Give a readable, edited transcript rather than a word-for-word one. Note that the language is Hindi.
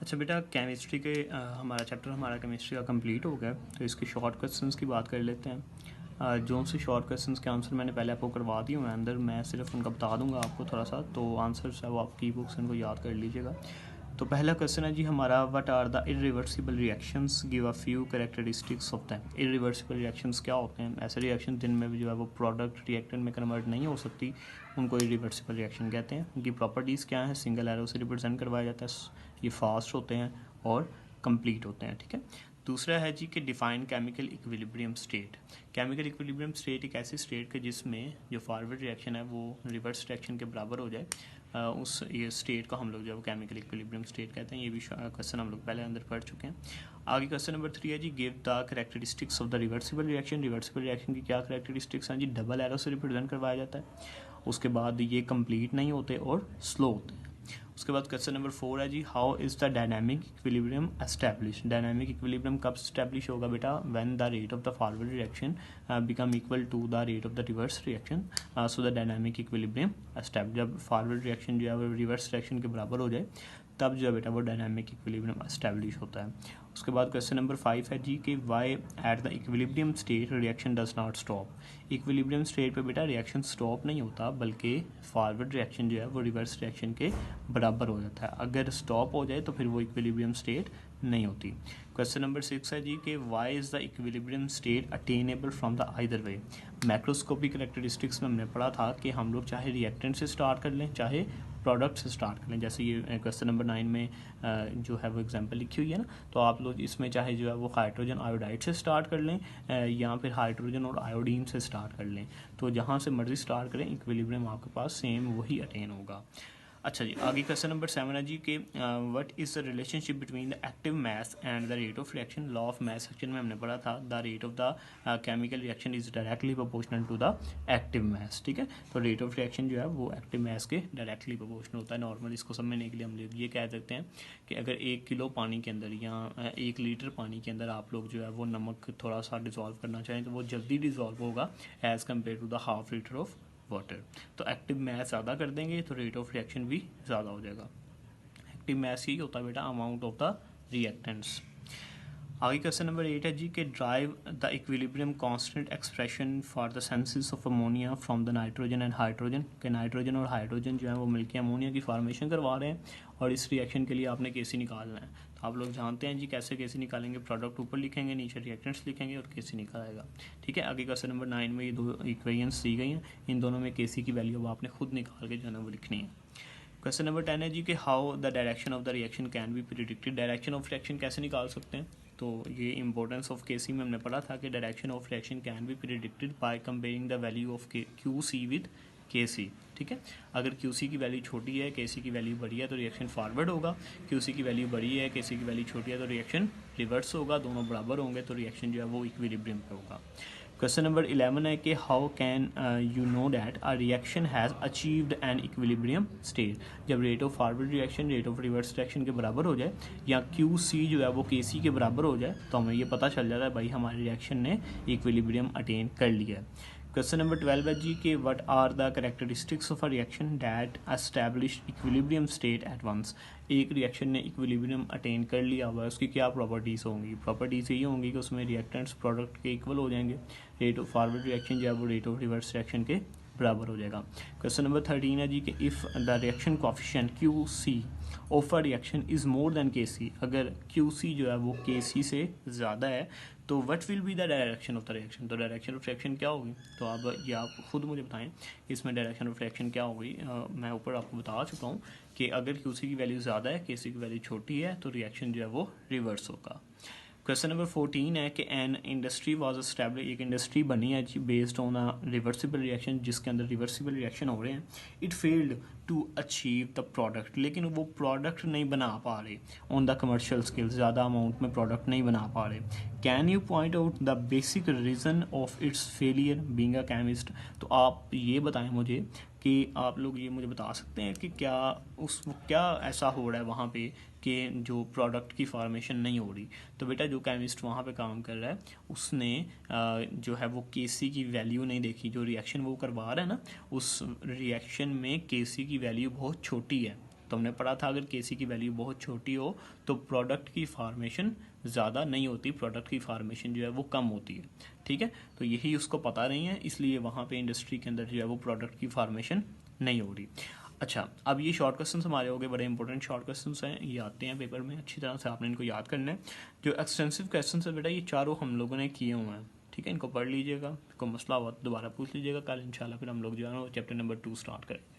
अच्छा बेटा, केमिस्ट्री के हमारा चैप्टर हमारा केमिस्ट्री का कंप्लीट हो गया, तो इसके शॉर्ट क्वेश्चंस की बात कर लेते हैं। जो से शॉर्ट क्वेश्चंस के आंसर मैंने पहले आपको करवा दिए हैं अंदर, मैं सिर्फ उनका बता दूंगा आपको थोड़ा सा, तो आंसर्स है वो आपकी बुक्स उनको याद कर लीजिएगा। तो पहला क्वेश्चन है जी हमारा, what are the irreversible reactions, give a few characteristics of them. Irreversible reactions क्या होते हैं? ऐसे रिएक्शन जिनमें जो है वो प्रोडक्ट रिएक्टेंट में कन्वर्ट नहीं हो सकती, उनको इरिवर्सिबल रिएक्शन कहते हैं। उनकी प्रॉपर्टीज़ क्या है? सिंगल एरो से रिप्रेजेंट करवाया जाता है, ये फास्ट होते हैं और कंप्लीट होते हैं। ठीक है। दूसरा है जी कि define chemical equilibrium state. Chemical equilibrium state एक ऐसी स्टेट के जिसमें जो फॉरवर्ड रिएक्शन है वो रिवर्स रिएक्शन के बराबर हो जाए, उस ये स्टेट को हम लोग जो है वो केमिकल इक्विलिब्रियम स्टेट कहते हैं। ये भी क्वेश्चन हम लोग पहले अंदर पढ़ चुके हैं। आगे क्वेश्चन नंबर 3 है जी, give the characteristics of the reversible reaction. Reversible reaction की क्या कैरेक्टरिस्टिक्स हैं जी? डबल एरो से रिप्रेजेंट करवाया जाता है, उसके बाद ये कंप्लीट नहीं होते और स्लो होते हैं। उसके बाद क्वेश्चन नंबर 4 है जी, how is the dynamic equilibrium establish. Dynamic equilibrium कब एस्टैब्लिश होगा बेटा? When the rate of the forward reaction become equal to the rate of the reverse reaction, so the dynamic equilibrium establish. जब फॉरवर्ड रिएक्शन जो है वो रिवर्स रिएक्शन के बराबर हो जाए, तब जो है बेटा वो डायनामिक इक्विलिब्रियम एस्टैब्लिश होता है। उसके बाद क्वेश्चन नंबर 5 है जी कि why at the equilibrium state reaction does not stop. Equilibrium state पे बेटा रिएक्शन स्टॉप नहीं होता, बल्कि फॉरवर्ड रिएक्शन जो है वो रिवर्स रिएक्शन के बराबर हो जाता है। अगर स्टॉप हो जाए तो फिर वो इक्विलिब्रियम स्टेट नहीं होती। क्वेश्चन नंबर 6 है जी कि why is the equilibrium state attainable from the either way. Macroscopic characteristics में हमने पढ़ा था कि हम लोग चाहे रिएक्टेंट से स्टार्ट कर लें, चाहे प्रोडक्ट से स्टार्ट कर लें। जैसे ये क्वेश्चन नंबर 9 में जो है वो एग्जांपल लिखी हुई है ना, तो आप लोग इसमें चाहे जो है वो हाइड्रोजन आयोडाइड से स्टार्ट कर लें या फिर हाइड्रोजन और आयोडीन से स्टार्ट कर लें, तो जहाँ से मर्जी स्टार्ट करें इक्विलिब्रियम आपके पास सेम वही अटेन होगा। अच्छा जी, आगे क्वेश्चन नंबर 7 है जी कि what is the relationship between the active mass and the rate of reaction. Law of mass action में हमने पढ़ा था, the rate of the chemical reaction is directly proportional to the active mass. ठीक है, तो रेट ऑफ रिएक्शन जो है वो एक्टिव मास के डायरेक्टली प्रोपोर्शनल होता है। नॉर्मल इसको समझने के लिए हम लोग ये कह सकते हैं कि अगर 1 किलो पानी के अंदर या 1 लीटर पानी के अंदर आप लोग जो है वो नमक थोड़ा सा डिज़ोल्व करना चाहें, तो वो जल्दी डिज़ोल्व होगा as compare to the half litre of water. तो एक्टिव मास ज़्यादा कर देंगे तो रेट ऑफ रिएक्शन भी ज़्यादा हो जाएगा। एक्टिव मास ही होता है बेटा अमाउंट ऑफ द रिएक्टेंट्स। आगे क्वेश्चन नंबर 8 है जी कि derive the equilibrium constant expression for the synthesis of ammonia from the nitrogen and hydrogen. के नाइट्रोजन और हाइड्रोजन जो है वो मिलकर अमोनिया की फॉर्मेशन करवा रहे हैं, और इस रिएक्शन के लिए आपने केसी निकालना है। तो आप लोग जानते हैं जी कैसे केसी निकालेंगे। प्रोडक्ट ऊपर लिखेंगे, नीचे रिएक्टेंट्स लिखेंगे और केसी निकालेगा। ठीक है, आगे क्वेश्चन नंबर 9 में ये दो इक्वेशंस दी गई हैं, इन दोनों में केसी की वैल्यू अब आपने खुद निकाल के जो है वो लिखनी है। क्वेश्चन नंबर 10 है जी कि how the direction of the reaction can be predicted. Direction of reaction कैसे निकाल सकते हैं? तो ये इंपॉर्टेंस ऑफ केसी में हमने पढ़ा था कि direction of reaction can be predicted by comparing the value of Q C with K C. ठीक है, अगर क्यू सी की वैल्यू छोटी है, के सी की वैल्यू बड़ी है, तो रिएक्शन फॉरवर्ड होगा। क्यू सी की वैल्यू बड़ी है, के सी की वैल्यू छोटी है, तो रिएक्शन रिवर्स होगा। दोनों बराबर होंगे तो रिएक्शन जो है वो इक्विलिब्रियम पे होगा। क्वेश्चन नंबर 11 है कि how can you know that a reaction has achieved an equilibrium state. जब rate of forward reaction rate of reverse reaction के बराबर हो जाए, या क्यू सी जो है वो के सी के बराबर हो जाए, तो हमें ये पता चल जाता है भाई हमारे रिएक्शन ने इक्विलिब्रियम अटेन कर लिया है। क्वेश्चन नंबर 12 है जी कि what are the characteristics of a reaction that establish equilibrium state at once. एक रिएक्शन ने इक्विलिब्रियम अटेन कर लिया हुआ है, उसकी क्या प्रॉपर्टीज़ होंगी? प्रॉपर्टीज़ ये होंगी कि उसमें रिएक्टेंट्स प्रोडक्ट के इक्वल हो जाएंगे, रेट ऑफ फॉरवर्ड रिएक्शन जो है वो रेट ऑफ रिवर्स रिएक्शन के बराबर हो जाएगा। क्वेश्चन नंबर 13 है जी कि if the reaction coefficient Q C of a reaction is more than K C. अगर क्यू सी जो है वो के सी से ज़्यादा है, तो what will be the direction of the reaction. तो डायरेक्शन ऑफ रिएक्शन क्या होगी? तो आप खुद मुझे बताएं कि इसमें डायरेक्शन ऑफ रिएक्शन क्या होगी। मैं ऊपर आपको बता चुका हूँ कि अगर क्यू सी की वैल्यू ज़्यादा है, के सी की वैल्यू छोटी है, तो रिएक्शन जो है वो रिवर्स होगा। क्वेश्चन नंबर 14 है कि एन इंडस्ट्री वाज एस्टैब्लिश। एक इंडस्ट्री बनी है based on a reversible reaction, जिसके अंदर रिवर्सिबल रिएक्शन हो रहे हैं। It failed to achieve the product, लेकिन वो प्रोडक्ट नहीं बना पा रहे ऑन द कमर्शियल स्केल, ज़्यादा अमाउंट में प्रोडक्ट नहीं बना पा रहे। Can you point out the basic reason of its failure being a chemist. तो आप ये बताएं मुझे कि आप लोग ये मुझे बता सकते हैं कि क्या ऐसा हो रहा है वहाँ पे कि जो प्रोडक्ट की फॉर्मेशन नहीं हो रही। तो बेटा जो केमिस्ट वहाँ पे काम कर रहा है उसने जो है वो केसी की वैल्यू नहीं देखी। जो रिएक्शन वो करवा रहा है ना, उस रिएक्शन में केसी की वैल्यू बहुत छोटी है, तो हमने पढ़ा था अगर के सी की वैल्यू बहुत छोटी हो तो प्रोडक्ट की फार्मेशन ज़्यादा नहीं होती, प्रोडक्ट की फार्मेशन जो है वो कम होती है। ठीक है, तो यही उसको पता नहीं है, इसलिए वहाँ पे इंडस्ट्री के अंदर जो है वो प्रोडक्ट की फार्मेशन नहीं हो रही। अच्छा, अब ये शॉर्ट क्वेश्चन हमारे हो गए, बड़े इंपॉर्टेंट शॉर्ट क्वेश्चन हैं, ये आते हैं पेपर में, अच्छी तरह से आपने इनको याद करना है। जो एक्सटेंसिव क्वेश्चन है बेटा ये चारों हम लोगों ने किए हुए हैं। ठीक है, इनको पढ़ लीजिएगा, कोई मसला हुआ तो दोबारा पूछ लीजिएगा कल इंशाल्लाह, फिर हम लोग जो है ना चैप्टर नंबर 2 स्टार्ट करेंगे।